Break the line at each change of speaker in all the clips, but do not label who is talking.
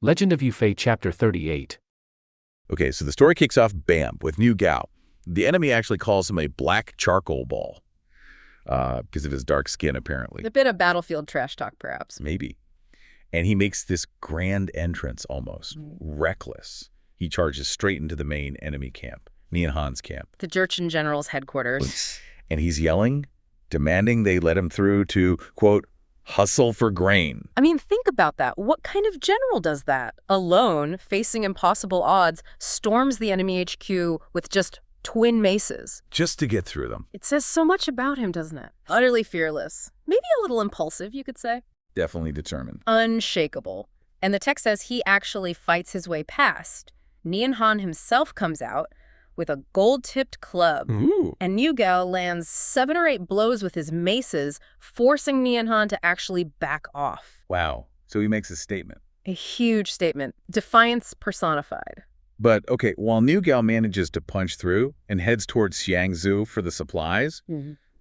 Legend of Yufei Chapter 38.
Okay, so the story kicks off, bam, with Niu Gao. The enemy actually calls him a black charcoal ball because of his dark skin, apparently.
A bit of battlefield trash talk, perhaps.
Maybe. And he makes this grand entrance almost, reckless. He charges straight into the main enemy camp, Nian Han's camp.
The Jurchen General's headquarters.
And he's yelling, demanding they let him through to, quote, hustle for grain.
I mean, think about that. What kind of general does that? Alone, facing impossible odds, storms the enemy HQ with just twin maces.
Just to get through them.
It says so much about him, doesn't it? Utterly fearless. Maybe a little impulsive, you could say.
Definitely determined.
Unshakable. And the text says he actually fights his way past. Nian Han himself comes out with a gold-tipped club.
Ooh.
And Niu Gao lands 7 or 8 blows with his maces, forcing Nian Han to actually back off.
Wow. So he makes a statement.
A huge statement. Defiance personified.
But, okay, while Niu Gao manages to punch through and heads towards Xiangzhou for the supplies,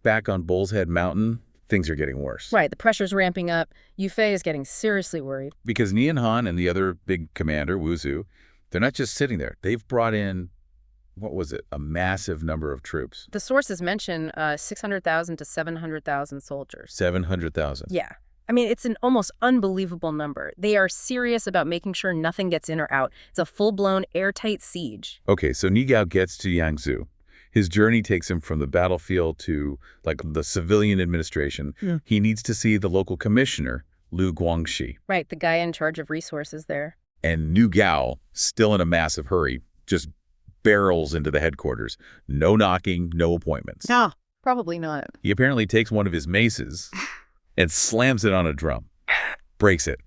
back on Bull's Head Mountain, things are getting worse.
Right, the pressure's ramping up. Yufei is getting seriously worried.
Because Nian Han and the other big commander, Wu Zhu, they're not just sitting there. They've brought in, what was it, a massive number of troops.
The sources mention 600,000 to 700,000 soldiers.
700,000.
Yeah. I mean, it's an almost unbelievable number. They are serious about making sure nothing gets in or out. It's a full-blown, airtight siege.
Okay, so Niu Gao gets to Yangzhou. His journey takes him from the battlefield to, like, the civilian administration. He needs to see the local commissioner, Lu Guangxi.
Right, the guy in charge of resources there.
And Niu Gao, still in a massive hurry, just barrels into the headquarters. No knocking, no appointments.
No, probably not.
He apparently takes one of his maces and slams it on a drum. Breaks it.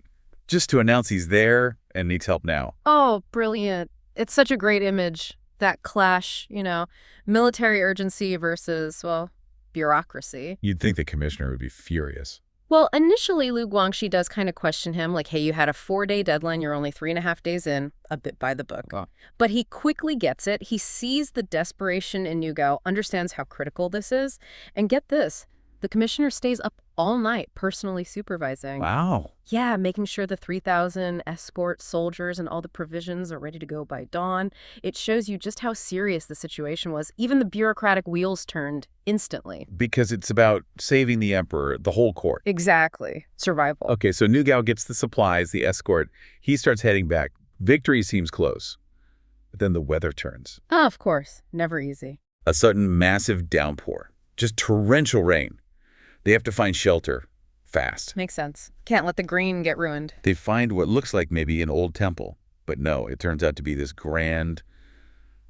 Just to announce he's there and needs help now.
Oh, brilliant. It's such a great image. That clash, you know, military urgency versus, well, bureaucracy.
You'd think the commissioner would be furious.
Well, initially, Lu Guangxi does kind of question him, like, hey, you had a 4-day deadline, you're only 3.5 days in, a bit by the book.
Wow.
But he quickly gets it. He sees the desperation in Niu Gao, understands how critical this is. And get this, the commissioner stays up all night personally supervising.
Wow.
Yeah, making sure the 3,000 escort soldiers and all the provisions are ready to go by dawn. It shows you just how serious the situation was. Even the bureaucratic wheels turned instantly.
Because it's about saving the emperor, the whole court.
Exactly. Survival.
Okay, so Niu Gao gets the supplies, the escort. He starts heading back. Victory seems close. But then the weather turns.
Oh, of course. Never easy.
A sudden massive downpour. Just torrential rain. They have to find shelter fast.
Makes sense. Can't let the green get ruined.
They find what looks like maybe an old temple. But no, it turns out to be this grand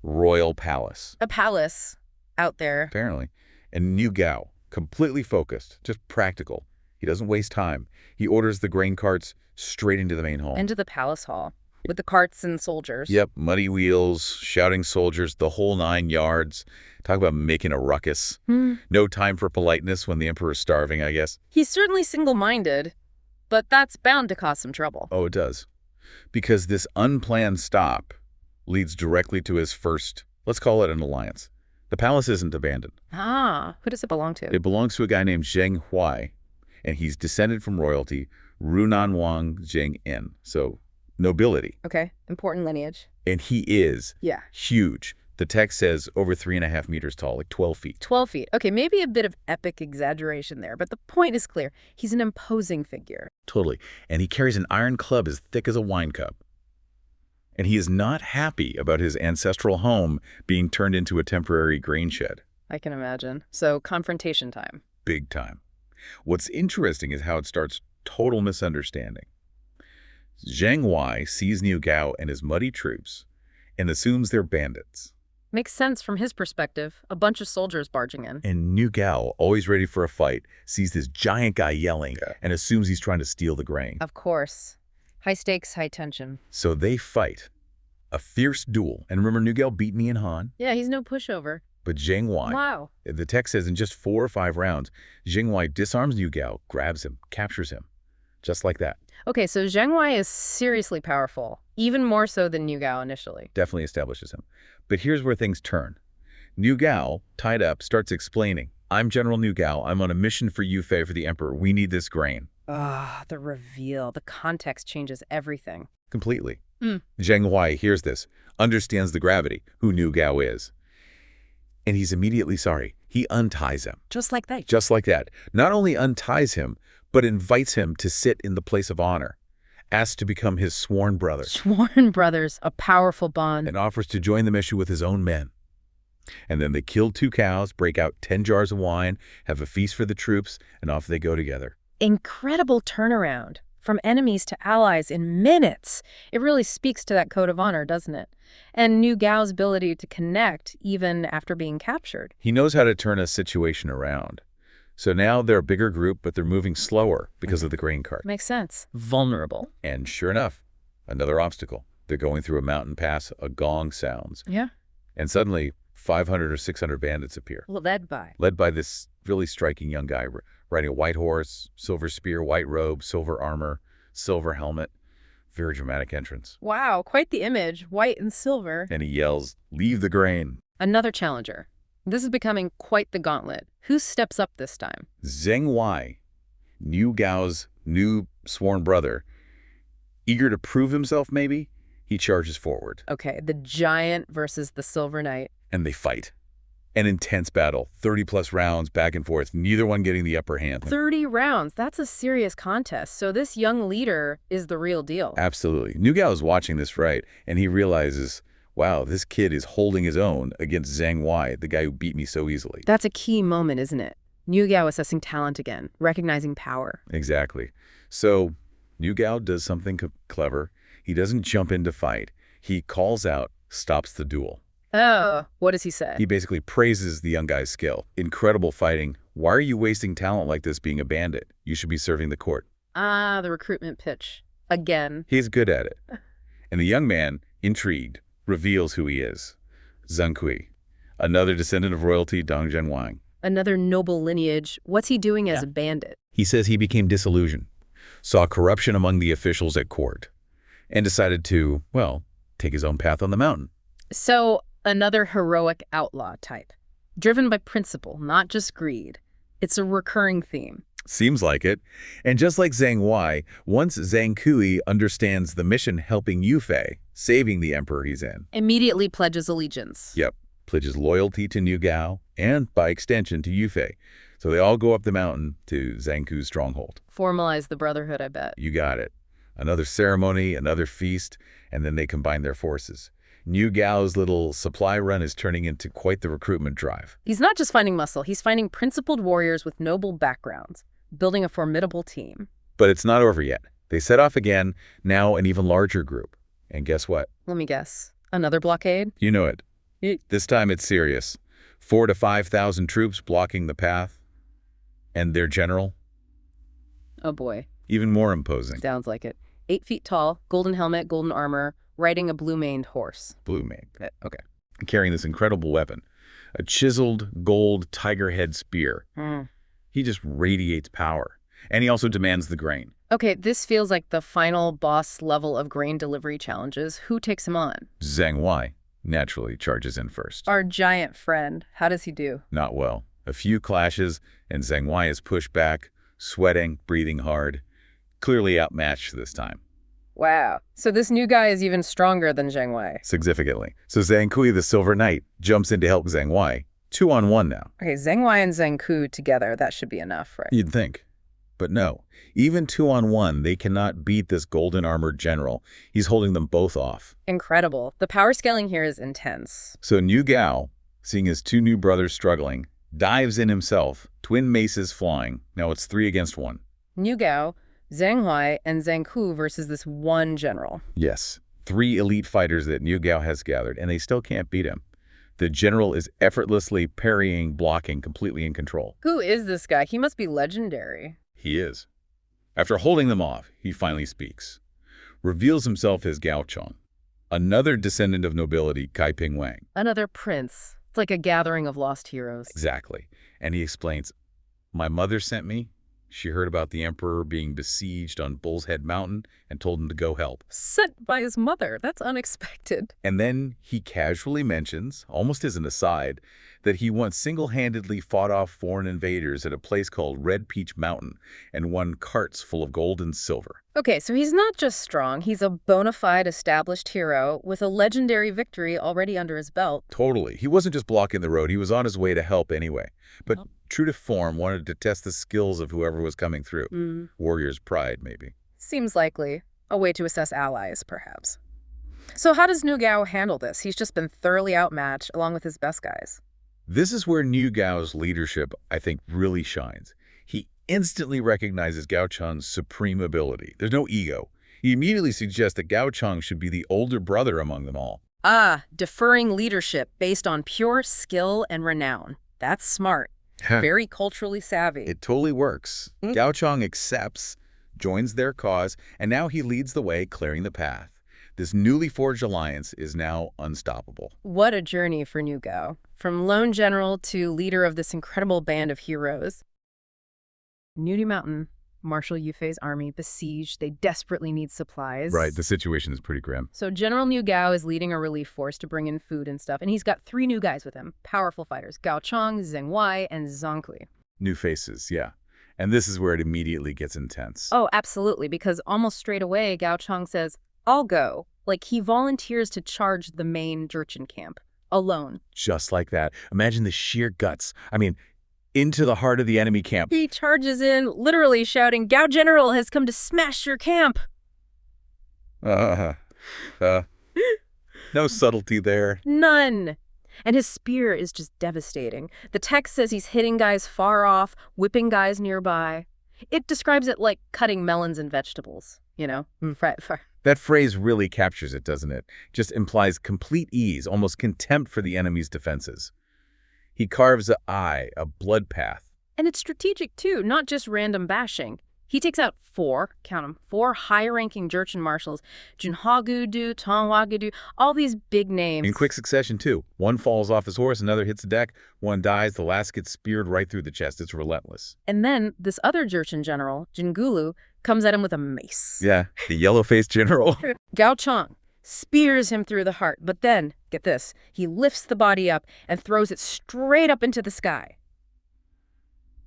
royal palace.
A palace out there.
Apparently. And Niu Gao, completely focused, just practical. He doesn't waste time. He orders the grain carts straight into the main hall.
Into the palace hall. With the carts and soldiers.
Yep, muddy wheels, shouting soldiers, the whole 9 yards. Talk about making a ruckus. No time for politeness when the emperor's starving, I guess.
He's certainly single-minded, but that's bound to cause some trouble.
Oh, it does. Because this unplanned stop leads directly to his first, let's call it an alliance. The palace isn't abandoned.
Ah, who does it belong to?
It belongs to a guy named Zheng Huai, and he's descended from royalty, Runan Wang Zheng En. So, nobility.
Okay, important lineage.
And he is
Yeah.
huge. The text says over 3.5 meters tall, like 12 feet.
12 feet. Okay, maybe a bit of epic exaggeration there, but the point is clear. He's an imposing figure.
Totally. And he carries an iron club as thick as a wine cup. And he is not happy about his ancestral home being turned into a temporary grain shed.
I can imagine. So, confrontation time.
Big time. What's interesting is how it starts total misunderstanding. Zheng Huai sees Niu Gao and his muddy troops and assumes they're bandits.
Makes sense from his perspective. A bunch of soldiers barging in.
And Niu Gao, always ready for a fight, sees this giant guy yelling and assumes he's trying to steal the grain.
Of course. High stakes, high tension.
So they fight. A fierce duel. And remember, Niu Gao beat Nian Han.
Yeah, he's no pushover.
But Zheng Huai,
Wow.
the text says in just 4 or 5 rounds, Zheng Huai disarms Niu Gao, grabs him, captures him. Just like that.
Okay, so Zheng Huai is seriously powerful, even more so than Niu Gao initially.
Definitely establishes him. But here's where things turn. Niu Gao, tied up, starts explaining. I'm General Niu Gao. I'm on a mission for Yufei for the Emperor. We need this grain.
Ah, the reveal. The context changes everything.
Completely.
Mm.
Zheng Huai hears this, understands the gravity, who Niu Gao is. And he's immediately sorry. He unties him.
Just like that.
Just like that. Not only unties him, but invites him to sit in the place of honor, asks to become his sworn brother,
Sworn brothers, a powerful bond.
and offers to join the mission with his own men. And then they kill 2 cows, break out 10 jars of wine, have a feast for the troops, and off they go together.
Incredible turnaround. From enemies to allies in minutes. It really speaks to that code of honor, doesn't it? And Niu Gao's ability to connect even after being captured.
He knows how to turn a situation around. So now they're a bigger group, but they're moving slower because of the grain cart.
Makes sense. Vulnerable.
And sure enough, another obstacle. They're going through a mountain pass, a gong sounds,
Yeah.
and suddenly 500 or 600 bandits appear,
Led by.
led by this really striking young guy riding a white horse, silver spear, white robe, silver armor, silver helmet. Very dramatic entrance.
Wow, quite the image. White and silver.
And he yells, "Leave the grain."
Another challenger. This is becoming quite the gauntlet. Who steps up this time?
Zheng Huai, Niu Gao's new sworn brother, eager to prove himself maybe, he charges forward.
Okay, the giant versus the silver knight.
And they fight. An intense battle, 30-plus rounds back and forth, neither one getting the upper hand.
30 rounds. That's a serious contest. So this young leader is the real deal.
Absolutely. Niu Gao is watching this fight, and he realizes, wow, this kid is holding his own against Zheng Huai, the guy who beat me so easily.
That's a key moment, isn't it? Niu Gao assessing talent again, recognizing power.
Exactly. So Niu Gao does something clever. He doesn't jump in to fight. He calls out, stops the duel.
Oh, what does he say?
He basically praises the young guy's skill. Incredible fighting. Why are you wasting talent like this being a bandit? You should be serving the court.
Ah, the recruitment pitch. Again.
He's good at it. And the young man, intrigued, reveals who he is. Zheng Kui, another descendant of royalty, Dong Zhenwang.
Another noble lineage. What's he doing as a bandit?
He says he became disillusioned, saw corruption among the officials at court, and decided to, well, take his own path on the mountain.
So, another heroic outlaw type. Driven by principle, not just greed. It's a recurring theme.
Seems like it. And just like Zheng Huai, once Zheng Kui understands the mission helping Yufei, saving the emperor he's in.
Immediately pledges allegiance.
Yep. Pledges loyalty to Niu Gao and, by extension, to Yufei. So they all go up the mountain to Zheng Ku's stronghold.
Formalize the brotherhood, I bet.
You got it. Another ceremony, another feast, and then they combine their forces. Niu Gao's little supply run is turning into quite the recruitment drive.
He's not just finding muscle, he's finding principled warriors with noble backgrounds, building a formidable team.
But it's not over yet. They set off again, now an even larger group. And guess what?
Let me guess. Another blockade?
You know it. This time it's serious. 4,000 to 5,000 troops blocking the path. And their general,
Oh boy.
even more imposing.
Sounds like it. 8 feet tall, golden helmet, golden armor, riding a blue-maned horse.
Blue mane. Okay. Carrying this incredible weapon. A chiseled gold tiger head spear. He just radiates power. And he also demands the grain.
Okay, this feels like the final boss level of grain delivery challenges. Who takes him on?
Zheng Huai naturally charges in first.
Our giant friend. How does he do?
Not well. A few clashes, and Zheng Huai is pushed back, sweating, breathing hard. Clearly outmatched this time.
Wow. So this new guy is even stronger than Zheng Huai.
Significantly. So Zheng Kui, the Silver Knight, jumps in to help Zheng Huai. 2-on-1 now.
Okay, Zheng Huai and Zheng Ku together, that should be enough, right?
You'd think. But no. Even 2-on-1, they cannot beat this golden armored general. He's holding them both off.
Incredible. The power scaling here is intense.
So Niu Gao, seeing his 2 new brothers struggling, dives in himself, twin maces flying. Now it's 3 against 1.
Niu Gao, Zheng Huai, and Zheng Ku versus this one general.
Yes, 3 elite fighters that Niu Gao has gathered, and they still can't beat him. The general is effortlessly parrying, blocking, completely in control.
Who is this guy? He must be legendary.
He is. After holding them off, he finally speaks. Reveals himself as Gao Chong, another descendant of nobility, Kai Ping Wang.
Another prince. It's like a gathering of lost heroes.
Exactly. And he explains, my mother sent me. She heard about the emperor being besieged on Bull's Head Mountain and told him to go help.
Sent by his mother. That's unexpected.
And then he casually mentions, almost as an aside, that he once single-handedly fought off foreign invaders at a place called Red Peach Mountain and won carts full of gold and silver.
Okay, so he's not just strong, he's a bona fide established hero with a legendary victory already under his belt.
Totally. He wasn't just blocking the road. He was on his way to help anyway. But
Oh.
true to form, wanted to test the skills of whoever was coming through. Warrior's pride, maybe.
Seems likely. A way to assess allies, perhaps. So how does Niu Gao handle this? He's just been thoroughly outmatched along with his best guys.
This is where Niu Gao's leadership, I think, really shines. He instantly recognizes Gao Cheng's supreme ability. There's no ego. He immediately suggests that Gao Cheng should be the older brother among them all.
Deferring leadership based on pure skill and renown. That's smart. Very culturally savvy.
It totally works. Gao Cheng accepts, joins their cause, and now he leads the way, clearing the path. This newly forged alliance is now unstoppable.
What a journey for Niu Gao. From lone general to leader of this incredible band of heroes. Nudi Mountain, Marshal Yufei's army besieged. They desperately need supplies.
Right, the situation is pretty grim.
So General Niu Gao is leading a relief force to bring in food and stuff, and he's got 3 new guys with him. Powerful fighters, Gao Cheng, Zheng Wei, and Zhang Kui.
New faces, yeah. And this is where it immediately gets intense.
Oh, absolutely, because almost straight away, Gao Cheng says, I'll go. Like, he volunteers to charge the main Jurchen camp, alone.
Just like that. Imagine the sheer guts. I mean, into the heart of the enemy camp.
He charges in, literally shouting, Gao General has come to smash your camp.
No subtlety there.
None. And his spear is just devastating. The text says he's hitting guys far off, whipping guys nearby. It describes it like cutting melons and vegetables, you know?
That phrase really captures it, doesn't it? Just implies complete ease, almost contempt for the enemy's defenses. He carves an eye, a blood path.
And it's strategic, too, not just random bashing. He takes out 4, count them, 4 high-ranking Jurchen marshals, Junhagudu, Tongwagudu, all these big names.
In quick succession, too. One falls off his horse, another hits the deck, one dies, the last gets speared right through the chest. It's relentless.
And then this other Jurchen general, Jingulu, comes at him with a mace.
Yeah, the yellow-faced general.
Gao Cheng spears him through the heart, but then, get this, he lifts the body up and throws it straight up into the sky.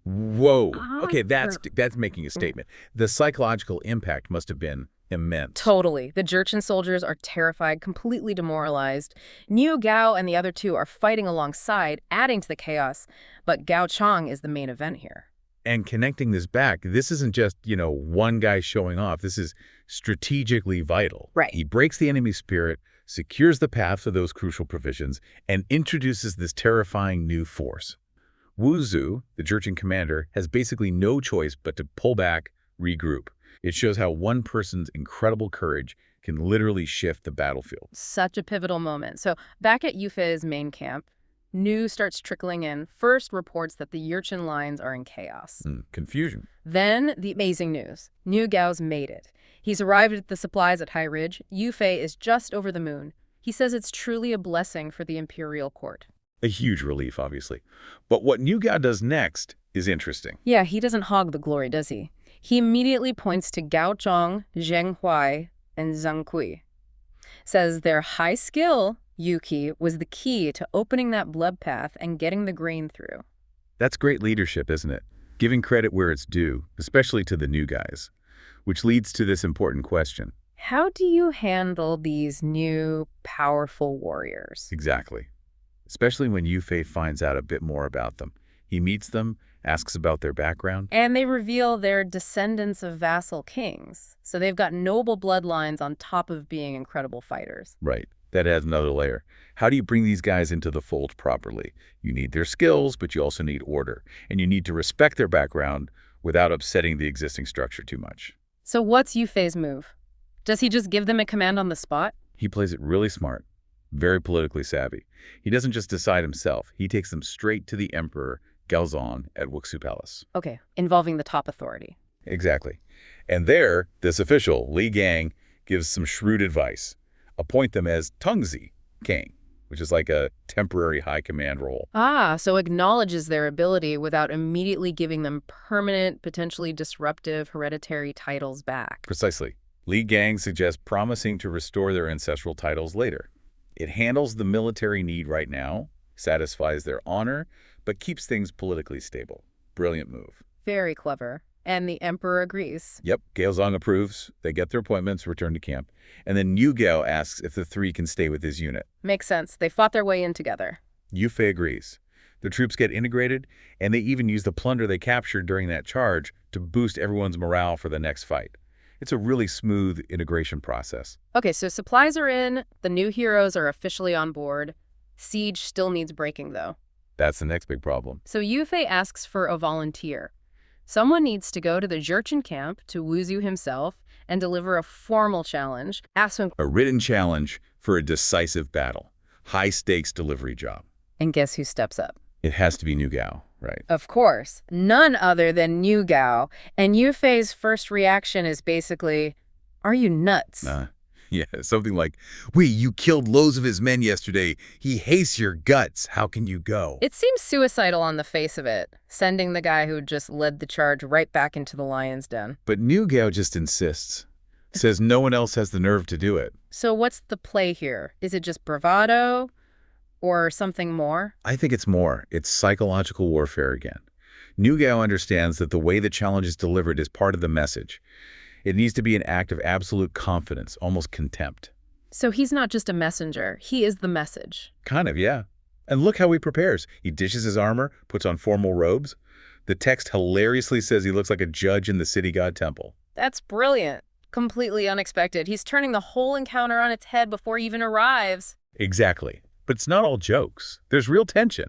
Whoa. Okay, that's making a statement. The psychological impact must have been immense.
Totally. The Jurchen soldiers are terrified, completely demoralized. Niu Gao and the other 2 are fighting alongside, adding to the chaos, but Gao Cheng is the main event here.
And connecting this back, this isn't just, one guy showing off. This is strategically vital.
Right.
He breaks the enemy's spirit, secures the path to those crucial provisions, and introduces this terrifying new force. Wu Zu, the Jurchen commander, has basically no choice but to pull back, regroup. It shows how one person's incredible courage can literally shift the battlefield.
Such a pivotal moment. So back at Yufei's main camp, news starts trickling in. First reports that the Jurchen lines are in chaos.
Confusion.
Then the amazing news. Niu Gao's made it. He's arrived at the supplies at High Ridge. Yufei is just over the moon. He says it's truly a blessing for the imperial court.
A huge relief, obviously. But what Niu Gao does next is interesting.
Yeah, he doesn't hog the glory, does he? He immediately points to Gao Cheng, Zheng Wei, and Zhang Kui. Says their high skill, Yuki, was the key to opening that blood path and getting the grain through.
That's great leadership, isn't it? Giving credit where it's due, especially to the new guys. Which leads to this important question.
How do you handle these new, powerful warriors?
Exactly. Especially when Yufei finds out a bit more about them. He meets them, asks about their background.
And they reveal they're descendants of vassal kings. So they've got noble bloodlines on top of being incredible fighters.
Right. That adds another layer. How do you bring these guys into the fold properly? You need their skills, but you also need order. And you need to respect their background without upsetting the existing structure too much.
So what's Yufei's move? Does he just give them a command on the spot?
He plays it really smart, very politically savvy. He doesn't just decide himself. He takes them straight to the Emperor Gaozong at Wuxu Palace.
Okay, involving the top authority.
Exactly. And there, this official, Li Gang, gives some shrewd advice. Appoint them as Tongzi King. which is like a temporary high command role.
Ah, so acknowledges their ability without immediately giving them permanent, potentially disruptive hereditary titles back.
Precisely. Li Gang suggests promising to restore their ancestral titles later. It handles the military need right now, satisfies their honor, but keeps things politically stable. Brilliant move.
Very clever. And the emperor agrees.
Yep, Gaozong approves. They get their appointments, return to camp. And then Niu Gao asks if the three can stay with his unit.
Makes sense. They fought their way in together.
Yu Fei agrees. The troops get integrated, and they even use the plunder they captured during that charge to boost everyone's morale for the next fight. It's a really smooth integration process.
Okay, so supplies are in. The new heroes are officially on board. Siege still needs breaking, though.
That's the next big problem.
So Yu Fei asks for a volunteer. Someone needs to go to the Jurchen camp to Wuzhu himself and deliver a formal challenge. Asks him,
A written challenge for a decisive battle. High-stakes delivery job.
and guess who steps up?
It has to be Niu Gao, right?
Of course, none other than Niu Gao. And Yu Fei's first reaction is basically, are you nuts?
Yeah, something like, "Wait, you killed loads of his men yesterday. He hates your guts. How can you go?"
It seems suicidal on the face of it, sending the guy who just led the charge right back into the lion's den.
But Niu Gao just insists. Says no one else has the nerve to do it.
So what's the play here? Is it just bravado or something more?
I think it's more. It's psychological warfare again. Niu Gao understands that the way the challenge is delivered is part of the message. It needs to be an act of absolute confidence, almost contempt.
So he's not just a messenger, he is the message.
Kind of, yeah. And look how he prepares. He dishes his armor, puts on formal robes. The text hilariously says he looks like a judge in the city god temple.
That's brilliant. Completely unexpected. He's turning the whole encounter on its head before he even arrives.
Exactly. But it's not all jokes. There's real tension.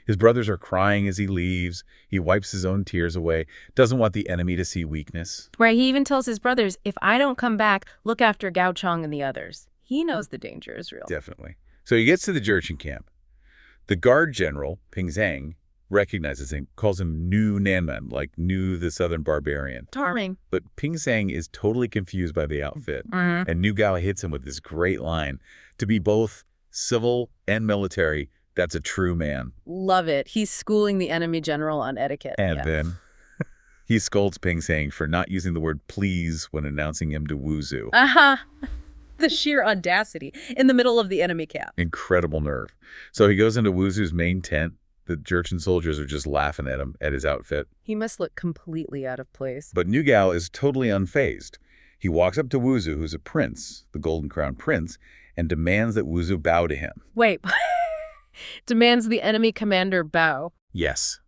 His brothers are crying as he leaves. He wipes his own tears away, doesn't want the enemy to see weakness.
Right, he even tells his brothers, if I don't come back, look after Gao Chong and the others. He knows the danger is real.
Definitely. So he gets to the Jurchen camp. The guard general, Ping Zhang, recognizes him, calls him Nu Nanman, like Nu the Southern Barbarian.
Charming.
But Ping Zhang is totally confused by the outfit. And Niu Gao hits him with this great line. To be both civil and military, that's a true man.
Love it. He's schooling the enemy general on etiquette.
And
Yeah.
then he scolds Ping Zhang for not using the word please when announcing him to Wuzhu.
The sheer audacity in the middle of the enemy camp.
Incredible nerve. So he goes into Wuzhu's main tent. The Jurchen soldiers are just laughing at him, at his outfit.
He must look completely out of place.
But Niu Gao is totally unfazed. He walks up to Wuzhu, who's a prince, the Golden Crown Prince, and demands that Wuzhu bow to him.
Wait. Demands the enemy commander bow.
Yes.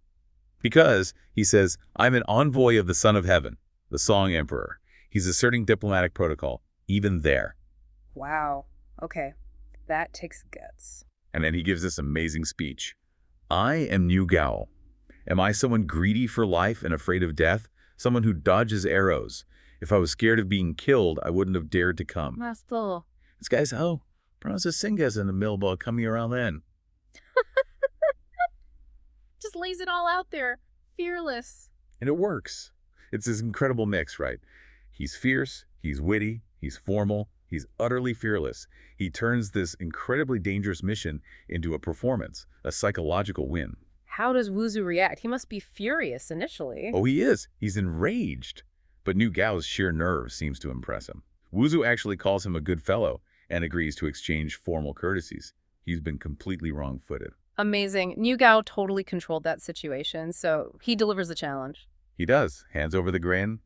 Because, he says, I'm an envoy of the Son of Heaven, the Song Emperor. He's asserting diplomatic protocol, even there.
Wow. Okay. That takes guts.
And then he gives this amazing speech. I am Niu Gao. Am I someone greedy for life and afraid of death? Someone who dodges arrows? If I was scared of being killed, I wouldn't have dared to come.
Master.
This guy's, Bronze Singas in the Milba coming around then.
Just lays it all out there. Fearless.
And it works. It's this incredible mix, right? He's fierce, he's witty, he's formal, he's utterly fearless. He turns this incredibly dangerous mission into a performance, a psychological win.
How does Wuzhu react? He must be furious initially.
Oh, he is. He's enraged. But Niu Gao's sheer nerve seems to impress him. Wuzhu actually calls him a good fellow and agrees to exchange formal courtesies. He's been completely wrong-footed.
Amazing. Niu Gao totally controlled that situation, so he delivers the challenge.
He does. Hands over the grain.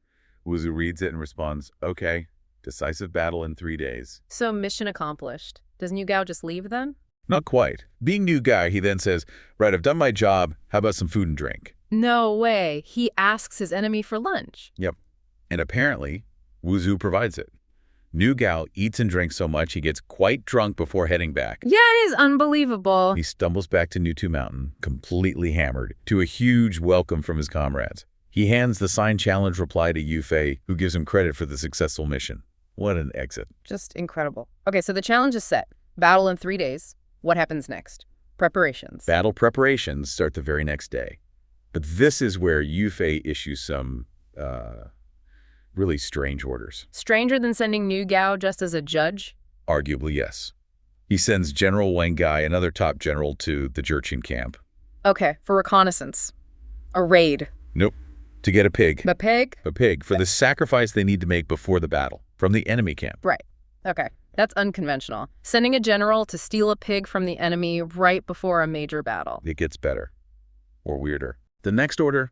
Wuzhu reads it and responds, okay, decisive battle in 3 days.
So mission accomplished. Does Niu Gao just leave then?
Not quite. Being Niu Gao, he then says, right, I've done my job. How about some food and drink?
No way. He asks his enemy for lunch.
Yep. And apparently, Wuzhu provides it. Niu Gao eats and drinks so much he gets quite drunk before heading back.
Yeah, it is unbelievable.
He stumbles back to Nutu Mountain, completely hammered, to a huge welcome from his comrades. He hands the signed challenge reply to Yu Fei, who gives him credit for the successful mission. What an exit.
Just incredible. Okay, so the challenge is set. Battle in 3 days. What happens next? Preparations.
Battle preparations start the very next day. But this is where Yu Fei issues some really strange orders.
Stranger than sending Niu Gao just as a judge?
Arguably, yes. He sends General Wang Gai, another top general, to the Jurchen camp.
Okay, for reconnaissance. A raid.
Nope. To get a pig.
A pig?
A pig for the sacrifice they need to make before the battle from the enemy camp.
Right. Okay. That's unconventional. Sending a general to steal a pig from the enemy right before a major battle.
It gets better. Or weirder. The next order,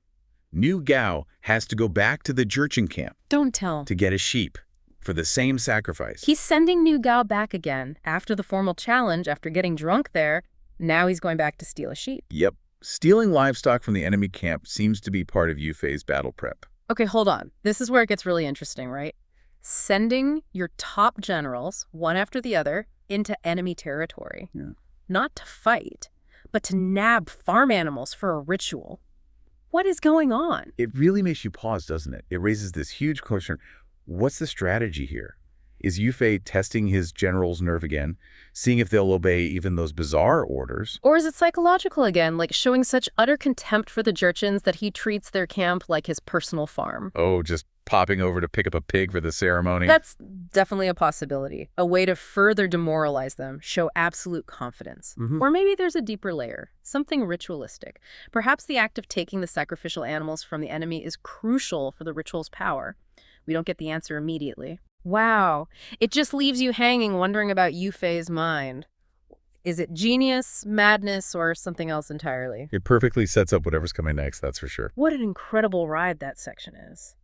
New Gao has to go back to the Jurchen camp
Don't tell.
to get a sheep for the same sacrifice.
He's sending New Gao back again after the formal challenge, after getting drunk there. Now he's going back to steal a sheep.
Yep. Stealing livestock from the enemy camp seems to be part of Yu Fei's battle prep.
Okay, hold on. This is where it gets really interesting, right? Sending your top generals, one after the other, into enemy territory.
Yeah.
Not to fight, but to nab farm animals for a ritual. What is going on?
It really makes you pause, doesn't it? It raises this huge question. What's the strategy here? Is Yu Fei testing his general's nerve again, seeing if they'll obey even those bizarre orders?
Or is it psychological again, like showing such utter contempt for the Jurchens that he treats their camp like his personal farm?
Oh, just popping over to pick up a pig for the ceremony?
That's definitely a possibility. A way to further demoralize them, show absolute confidence. Or maybe there's a deeper layer, something ritualistic. Perhaps the act of taking the sacrificial animals from the enemy is crucial for the ritual's power. We don't get the answer immediately. Wow. It just leaves you hanging, wondering about Yu Fei's mind. Is it genius, madness, or something else entirely?
It perfectly sets up whatever's coming next, that's for sure.
What an incredible ride that section is.